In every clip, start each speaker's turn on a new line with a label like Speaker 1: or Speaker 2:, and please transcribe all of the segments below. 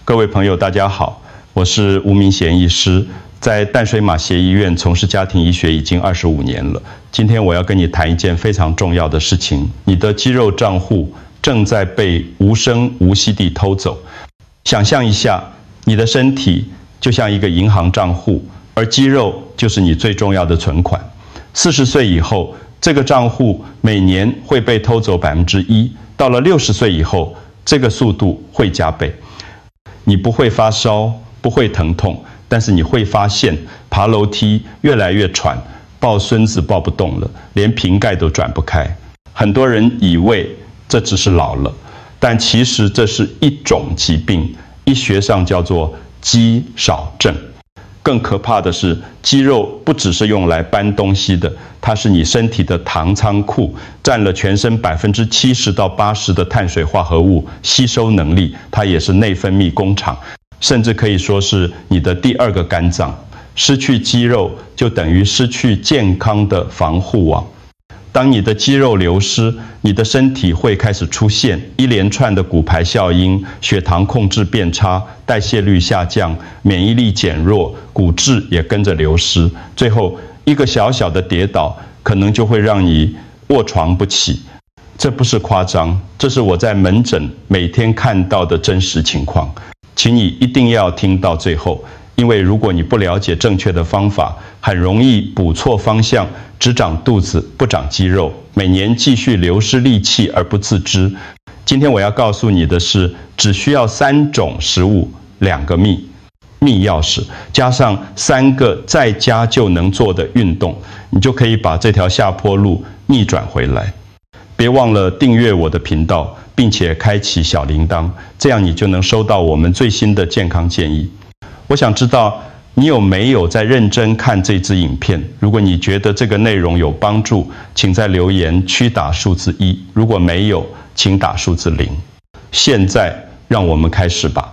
Speaker 1: 各位朋友，大家好，我是吴明贤医师，在淡水马偕医院从事家庭医学已经25年了。今天我要跟你谈一件非常重要的事情：你的肌肉账户正在被无声无息地偷走。想象一下，你的身体就像一个银行账户，而肌肉就是你最重要的存款。40岁以后，这个账户每年会被偷走1%，到了60岁以后，这个速度会加倍。你不会发烧，不会疼痛，但是你会发现爬楼梯越来越喘，抱孙子抱不动了，连瓶盖都转不开。很多人以为这只是老了，但其实这是一种疾病，医学上叫做肌少症。更可怕的是，肌肉不只是用来搬东西的，它是你身体的糖仓库，占了全身70%到80%的碳水化合物吸收能力，它也是内分泌工厂，甚至可以说是你的第2个肝脏。失去肌肉就等于失去健康的防护网。当你的肌肉流失，你的身体会开始出现一连串的骨牌效应，血糖控制变差，代谢率下降，免疫力减弱，骨质也跟着流失。最后一个小小的跌倒，可能就会让你卧床不起。这不是夸张，这是我在门诊每天看到的真实情况。请你一定要听到最后，因为如果你不了解正确的方法，很容易补错方向，只长肚子不长肌肉，每年继续流失力气而不自知。今天我要告诉你的是，只需要3种食物，2个秘钥匙，加上3个在家就能做的运动，你就可以把这条下坡路逆转回来。别忘了订阅我的频道，并且开启小铃铛，这样你就能收到我们最新的健康建议。我想知道你有没有在认真看这支影片？如果你觉得这个内容有帮助，请在留言区打数字1；如果没有，请打数字0。现在让我们开始吧。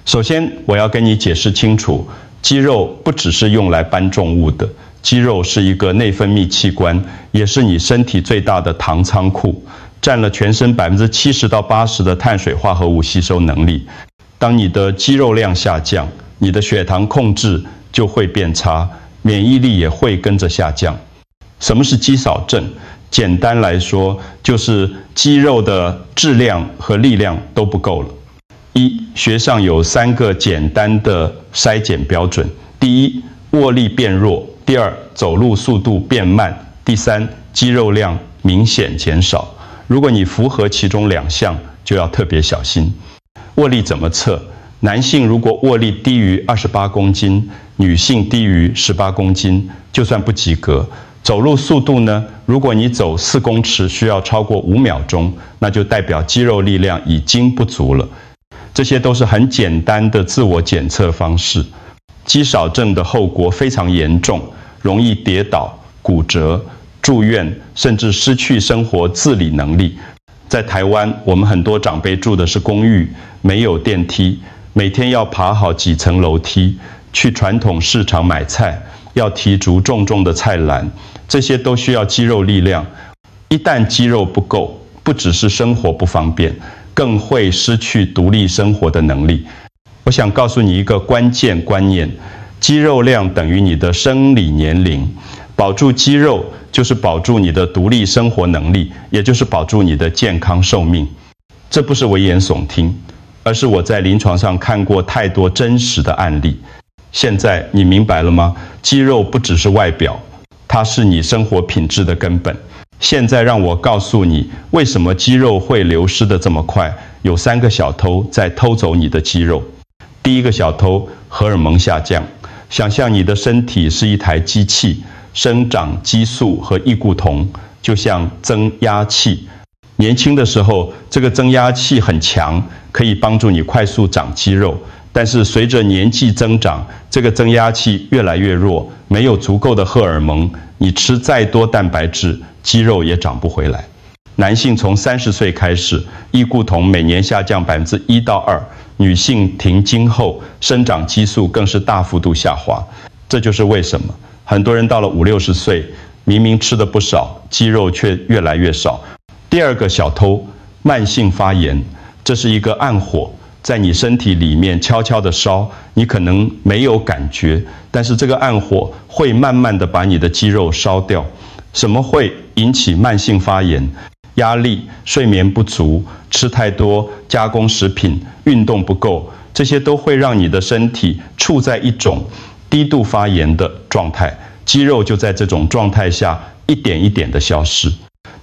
Speaker 1: 首先，我要跟你解释清楚，肌肉不只是用来搬重物的，肌肉是一个内分泌器官，也是你身体最大的糖仓库，占了全身70%到80%的碳水化合物吸收能力。当你的肌肉量下降，你的血糖控制就会变差，免疫力也会跟着下降。什么是肌少症？简单来说，就是肌肉的质量和力量都不够了。学上有3个简单的筛检标准：第一，握力变弱；第2，走路速度变慢；第3，肌肉量明显减少。如果你符合其中2项，就要特别小心。握力怎么测？男性如果握力低于28公斤，女性低于18公斤，就算不及格。走路速度呢？如果你走4公尺需要超过5秒钟，那就代表肌肉力量已经不足了。这些都是很简单的自我检测方式。肌少症的后果非常严重，容易跌倒、骨折、住院，甚至失去生活自理能力。在台湾，我们很多长辈住的是公寓，没有电梯，每天要爬好几层楼梯，去传统市场买菜，要提足重重的菜篮，这些都需要肌肉力量。一旦肌肉不够，不只是生活不方便，更会失去独立生活的能力。我想告诉你一个关键观念：肌肉量等于你的生理年龄。保住肌肉就是保住你的独立生活能力，也就是保住你的健康寿命。这不是危言耸听，而是我在临床上看过太多真实的案例。现在你明白了吗？肌肉不只是外表，它是你生活品质的根本。现在让我告诉你，为什么肌肉会流失得这么快？有3个小偷在偷走你的肌肉。第一个小偷，荷尔蒙下降。想象你的身体是一台机器，生长激素和异固酮就像增压器。年轻的时候，这个增压器很强，可以帮助你快速长肌肉。但是随着年纪增长，这个增压器越来越弱，没有足够的荷尔蒙，你吃再多蛋白质，肌肉也长不回来。男性从30岁开始，异固酮每年下降1%到2%，女性停经后，生长激素更是大幅度下滑。这就是为什么很多人到了50、60岁，明明吃的不少，肌肉却越来越少。第2个小偷，慢性发炎，这是一个暗火，在你身体里面悄悄的烧，你可能没有感觉，但是这个暗火会慢慢的把你的肌肉烧掉。什么会引起慢性发炎？压力、睡眠不足、吃太多加工食品、运动不够，这些都会让你的身体处在一种低度发炎的状态，肌肉就在这种状态下一点一点的消失。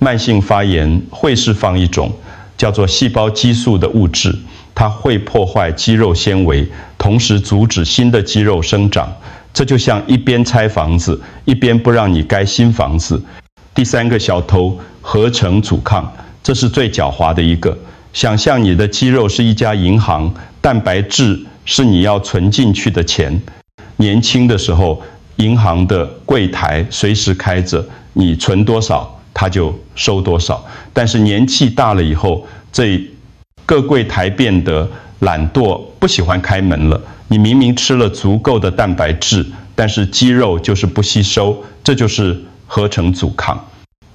Speaker 1: 慢性发炎会释放一种叫做细胞激素的物质，它会破坏肌肉纤维，同时阻止新的肌肉生长。这就像一边拆房子，一边不让你盖新房子。第三个小偷，合成阻抗，这是最狡猾的一个。想象你的肌肉是一家银行，蛋白质是你要存进去的钱。年轻的时候，银行的柜台随时开着，你存多少，它就收多少。但是年纪大了以后，这各柜台变得懒惰，不喜欢开门了。你明明吃了足够的蛋白质，但是肌肉就是不吸收，这就是合成阻抗。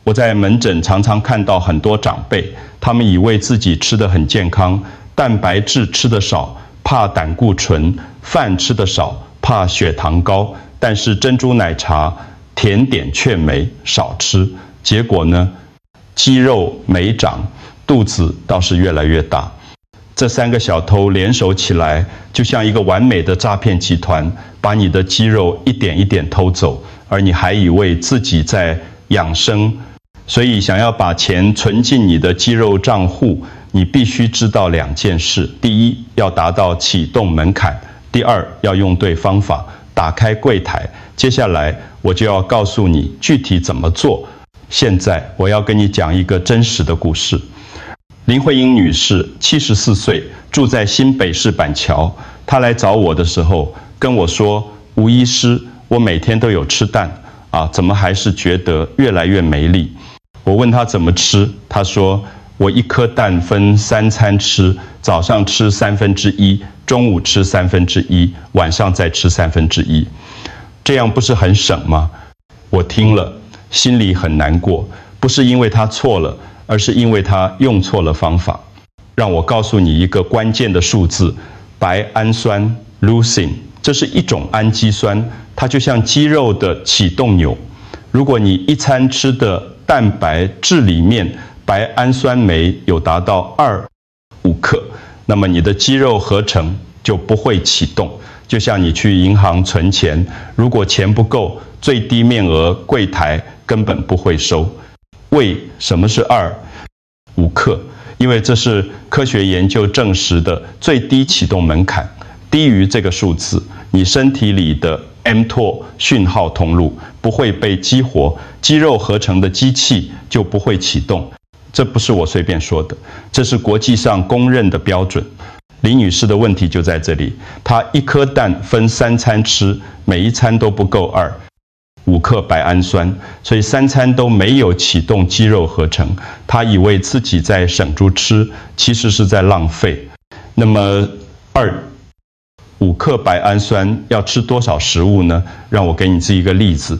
Speaker 1: 我在门诊常常看到很多长辈，他们以为自己吃得很健康，蛋白质吃得少，怕胆固醇；饭吃得少，怕血糖高。但是珍珠奶茶、甜点却没少吃，结果呢，肌肉没长，肚子倒是越来越大。这三个小偷联手起来，就像一个完美的诈骗集团，把你的肌肉一点一点偷走，而你还以为自己在养生。所以想要把钱存进你的肌肉账户，你必须知道两件事：第一，要达到启动门槛；第二，要用对方法，打开柜台。接下来我就要告诉你具体怎么做。现在我要跟你讲一个真实的故事。林慧英女士74岁，住在新北市板桥。她来找我的时候跟我说：“吴医师，我每天都有吃蛋怎么还是觉得越来越没力？”我问她怎么吃，她说：“我一颗蛋分3餐吃，早上吃1/3，中午吃1/3，晚上再吃1/3。这样不是很省吗？”我听了心里很难过，不是因为她错了，而是因为他用错了方法。让我告诉你一个关键的数字：白氨酸 leucine， 这是一种氨基酸，它就像肌肉的启动钮。如果你一餐吃的蛋白质里面白氨酸酶有达到2-5克，那么你的肌肉合成就不会启动。就像你去银行存钱，如果钱不够，最低面额柜台根本不会收。为什么是2-5克？因为这是科学研究证实的最低启动门槛，低于这个数字，你身体里的 mTOR 讯号通路不会被激活，肌肉合成的机器就不会启动。这不是我随便说的，这是国际上公认的标准。李女士的问题就在这里，她一颗蛋分3餐吃，每一餐都不够5克白氨酸，所以3餐都没有启动肌肉合成。他以为自己在省猪吃，其实是在浪费。那么5克白氨酸要吃多少食物呢？让我给你这一个例子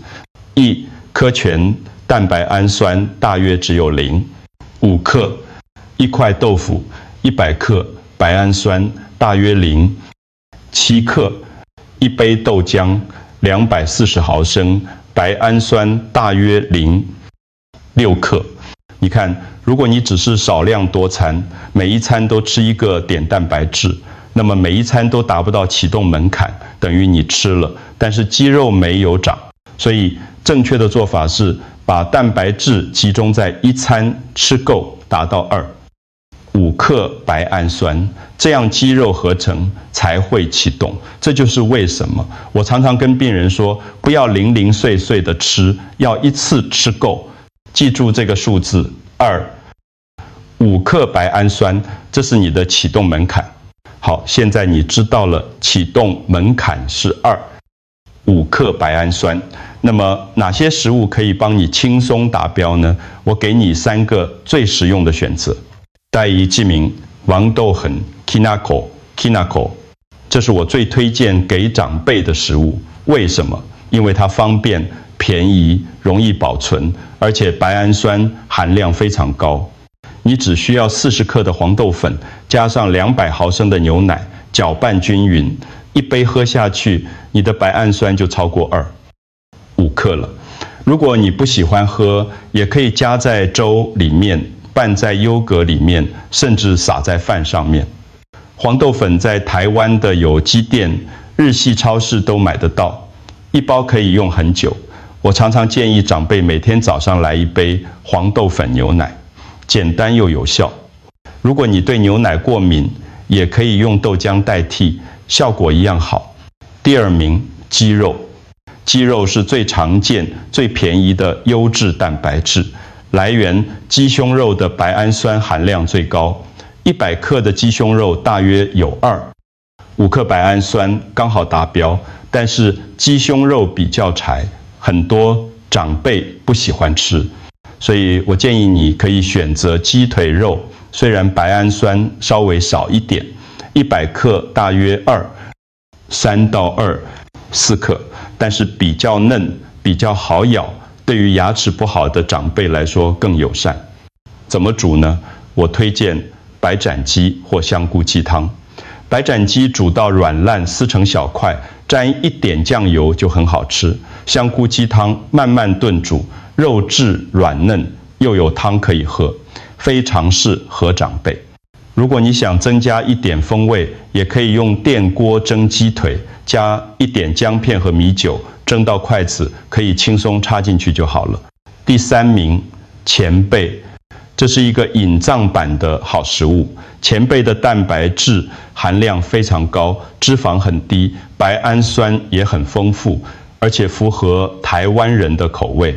Speaker 1: ：1颗全蛋白氨酸大约只有0，5克；1块豆腐100克白氨酸大约0，7克；1杯豆浆240毫升，白氨酸大约0，6克。你看，如果你只是少量多餐，每一餐都吃一个碘蛋白质，那么每一餐都达不到启动门槛，等于你吃了，但是肌肉没有长。所以正确的做法是把蛋白质集中在一餐吃够，达到5克白氨酸，这样肌肉合成才会启动。这就是为什么我常常跟病人说，不要零零碎碎的吃，要一次吃够。记住这个数字5克白氨酸，这是你的启动门槛。好，现在你知道了启动门槛是5克白氨酸。那么哪些食物可以帮你轻松达标呢？我给你3个最实用的选择。第一记名王豆粉 Kinako， 这是我最推荐给长辈的食物。为什么？因为它方便、便宜、容易保存，而且白氨酸含量非常高。你只需要40克的黄豆粉，加上200毫升的牛奶，搅拌均匀，一杯喝下去，你的白氨酸就超过5克了。如果你不喜欢喝，也可以加在粥里面，拌在优格里面，甚至撒在饭上面。黄豆粉在台湾的有机店、日系超市都买得到，一包可以用很久。我常常建议长辈每天早上来一杯黄豆粉牛奶，简单又有效。如果你对牛奶过敏，也可以用豆浆代替，效果一样好。第2名，鸡肉。鸡肉是最常见、最便宜的优质蛋白质来源，鸡胸肉的白氨酸含量最高，100克的鸡胸肉大约有5克白氨酸，刚好达标。但是鸡胸肉比较柴，很多长辈不喜欢吃，所以我建议你可以选择鸡腿肉，虽然白氨酸稍微少一点，100克大约3到4克，但是比较嫩，比较好咬，对于牙齿不好的长辈来说更友善。怎么煮呢？我推荐白斩鸡或香菇鸡汤。白斩鸡煮到软烂，撕成小块，沾一点酱油就很好吃。香菇鸡汤慢慢炖煮，肉质软嫩，又有汤可以喝，非常适合长辈。如果你想增加一点风味，也可以用电锅蒸鸡腿，加一点姜片和米酒，蒸到筷子可以轻松插进去就好了。第3名，前贝。这是一个隐藏版的好食物。前贝的蛋白质含量非常高，脂肪很低，白氨酸也很丰富，而且符合台湾人的口味。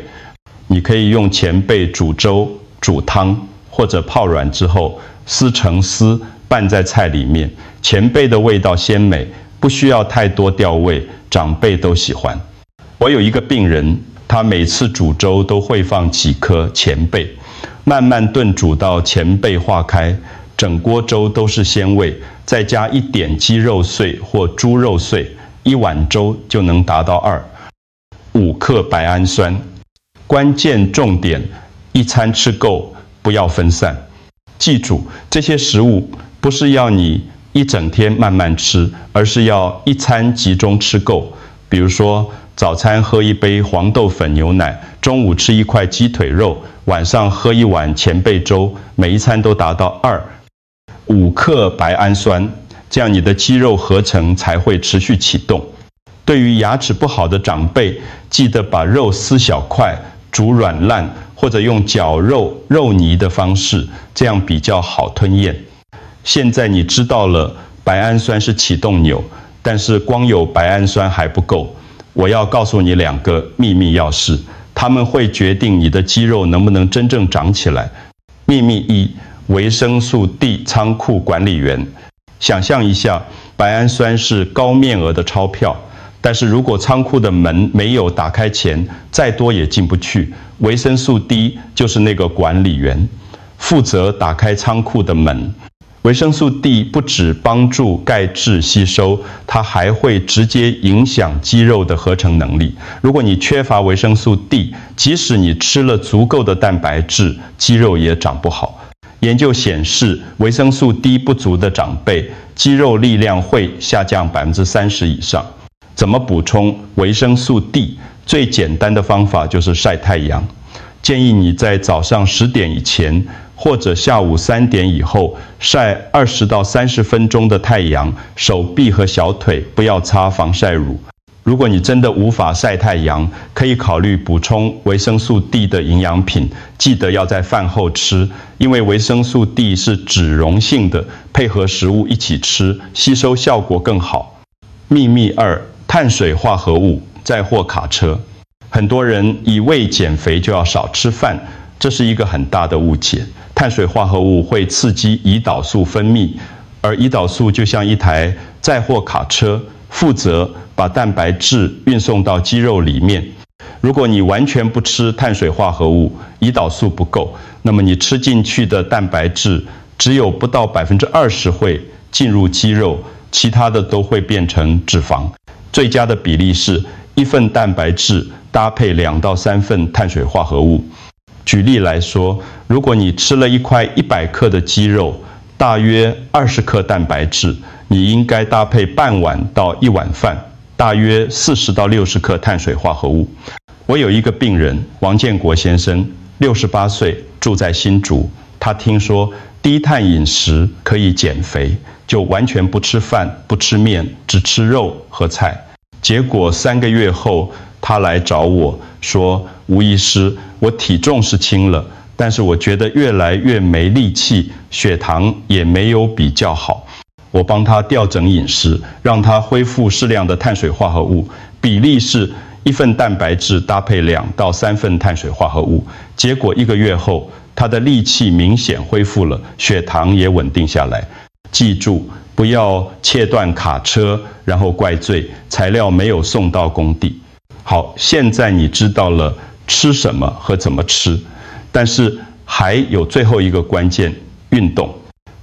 Speaker 1: 你可以用前贝煮粥、煮汤，或者泡软之后撕成丝，拌在菜里面。前贝的味道鲜美，不需要太多调味，长辈都喜欢。我有一个病人，他每次煮粥都会放几颗前贝，慢慢炖煮到前贝化开，整锅粥都是鲜味，再加一点鸡肉碎或猪肉碎，1碗粥就能达到5克白氨酸。关键重点，一餐吃够，不要分散。记住，这些食物不是要你一整天慢慢吃，而是要一餐集中吃够。比如说，早餐喝一杯黄豆粉牛奶，中午吃1块鸡腿肉，晚上喝1碗前贝粥，每一餐都达到5克白氨酸，这样你的肌肉合成才会持续启动。对于牙齿不好的长辈，记得把肉撕小块，煮软烂，或者用绞肉泥的方式，这样比较好吞咽。现在你知道了白氨酸是启动钮，但是光有白氨酸还不够。我要告诉你2个秘密钥匙，它们会决定你的肌肉能不能真正长起来。秘密1，维生素 D 仓库管理员。想象一下，白氨酸是高面额的钞票，但是如果仓库的门没有打开前，再多也进不去。维生素 D 就是那个管理员，负责打开仓库的门。维生素 D 不只帮助钙质吸收，它还会直接影响肌肉的合成能力。如果你缺乏维生素 D， 即使你吃了足够的蛋白质，肌肉也长不好。研究显示，维生素 D 不足的长辈，肌肉力量会下降30%以上。怎么补充维生素 D？ 最简单的方法就是晒太阳。建议你在早上10点以前，或者下午3点以后，晒20到30分钟的太阳，手臂和小腿不要擦防晒乳。如果你真的无法晒太阳，可以考虑补充维生素 D 的营养品，记得要在饭后吃，因为维生素 D 是脂溶性的，配合食物一起吃，吸收效果更好。秘密2，碳水化合物载货卡车。很多人以为减肥就要少吃饭，这是一个很大的误解。碳水化合物会刺激胰岛素分泌，而胰岛素就像一台载货卡车，负责把蛋白质运送到肌肉里面。如果你完全不吃碳水化合物，胰岛素不够，那么你吃进去的蛋白质只有不到20%会进入肌肉，其他的都会变成脂肪。最佳的比例是1份蛋白质搭配2到3份碳水化合物。举例来说，如果你吃了一块100克的鸡肉，大约20克蛋白质，你应该搭配半碗到1碗饭，大约40到60克碳水化合物。我有一个病人王建国先生，68岁，住在新竹，他听说低碳饮食可以减肥，就完全不吃饭不吃面，只吃肉和菜。结果3个月后，他来找我说，吴医师，我体重是轻了，但是我觉得越来越没力气，血糖也没有比较好。我帮他调整饮食，让他恢复适量的碳水化合物，比例是1份蛋白质搭配2到3份碳水化合物。结果1个月后，他的力气明显恢复了，血糖也稳定下来。记住，不要切断卡车，然后怪罪材料没有送到工地。好，现在你知道了吃什么和怎么吃，但是还有最后一个关键，运动。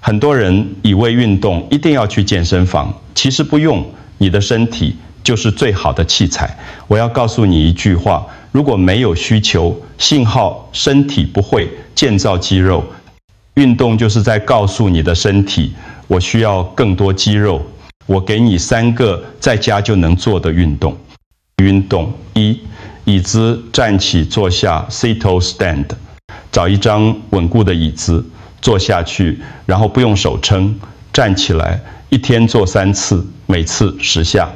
Speaker 1: 很多人以为运动一定要去健身房，其实不用，你的身体就是最好的器材。我要告诉你一句话，如果没有需求，信号身体不会建造肌肉。运动就是在告诉你的身体，我需要更多肌肉。我给你3个在家就能做的运动。运动1，椅子站起坐下 sit or stand， 找一张稳固的椅子坐下去，然后不用手撑，站起来，一天做3次，每次10下。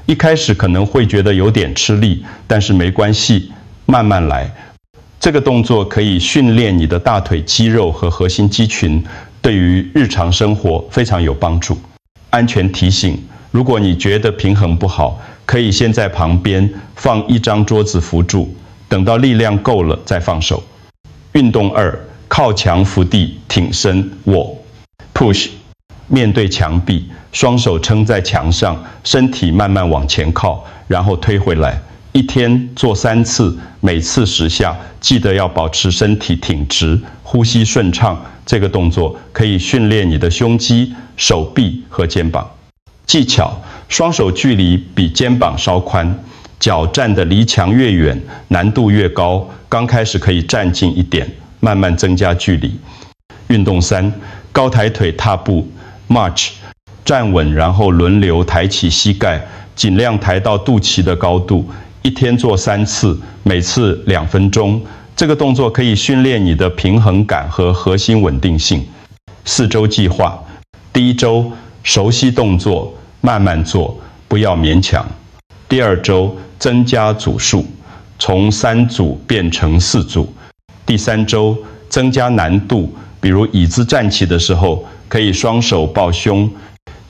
Speaker 1: 一开始可能会觉得有点吃力，但是没关系，慢慢来。这个动作可以训练你的大腿肌肉和核心肌群，对于日常生活非常有帮助。安全提醒，如果你觉得平衡不好，可以先在旁边放一张桌子扶住，等到力量够了再放手。运动2，靠墙伏地挺身握 push， 面对墙壁，双手撑在墙上，身体慢慢往前靠，然后推回来。一天做3次，每次10下，记得要保持身体挺直，呼吸顺畅。这个动作可以训练你的胸肌、手臂和肩膀。技巧：双手距离比肩膀稍宽，脚站得离墙越远，难度越高。刚开始可以站近一点，慢慢增加距离。运动3，高抬腿踏步 march， 站稳，然后轮流抬起膝盖，尽量抬到肚脐的高度。一天做3次，每次2分钟。这个动作可以训练你的平衡感和核心稳定性。4周计划，第1周熟悉动作，慢慢做，不要勉强。第2周增加组数，从3组变成4组。第3周增加难度，比如椅子站起的时候，可以双手抱胸。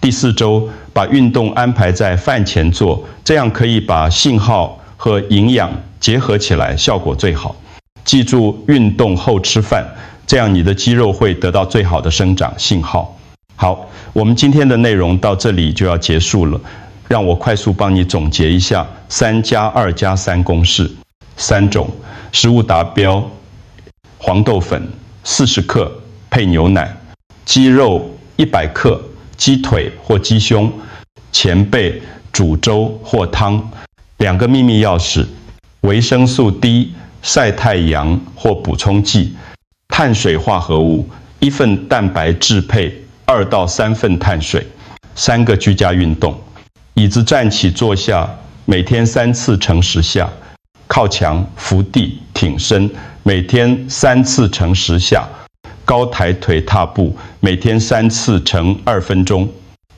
Speaker 1: 第4周把运动安排在饭前做，这样可以把信号和营养结合起来，效果最好。记住，运动后吃饭，这样你的肌肉会得到最好的生长信号。好，我们今天的内容到这里就要结束了。让我快速帮你总结一下3+2+3公式。3种食物达标：黄豆粉40克配牛奶，鸡肉100克，鸡腿或鸡胸，前辈煮粥或汤。2个秘密钥匙：维生素 D， 晒太阳或补充剂，碳水化合物，1份蛋白质配2到3份碳水。3个居家运动：椅子站起坐下，每天3次乘10下；靠墙伏地挺身，每天3次乘10下；高抬腿踏步，每天3次乘2分钟。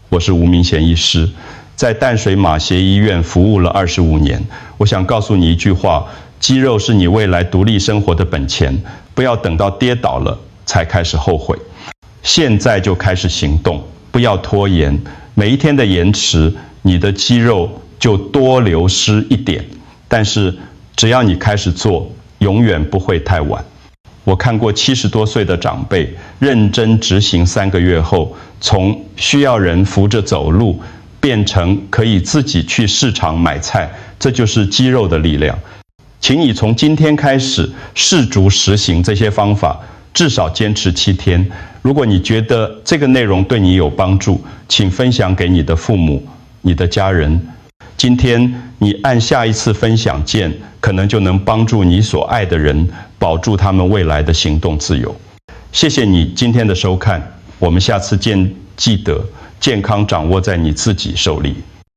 Speaker 1: 我是吴明贤医师，在淡水马偕医院服务了25年。我想告诉你一句话：肌肉是你未来独立生活的本钱，不要等到跌倒了才开始后悔，现在就开始行动，不要拖延。每一天的延迟，你的肌肉就多流失一点，但是只要你开始做，永远不会太晚。我看过70多岁的长辈，认真执行3个月后，从需要人扶着走路，变成可以自己去市场买菜，这就是肌肉的力量。请你从今天开始试足实行这些方法，至少坚持7天。如果你觉得这个内容对你有帮助，请分享给你的父母、你的家人。今天你按下一次分享键，可能就能帮助你所爱的人保住他们未来的行动自由。谢谢你今天的收看，我们下次见。记得健康掌握在你自己手里。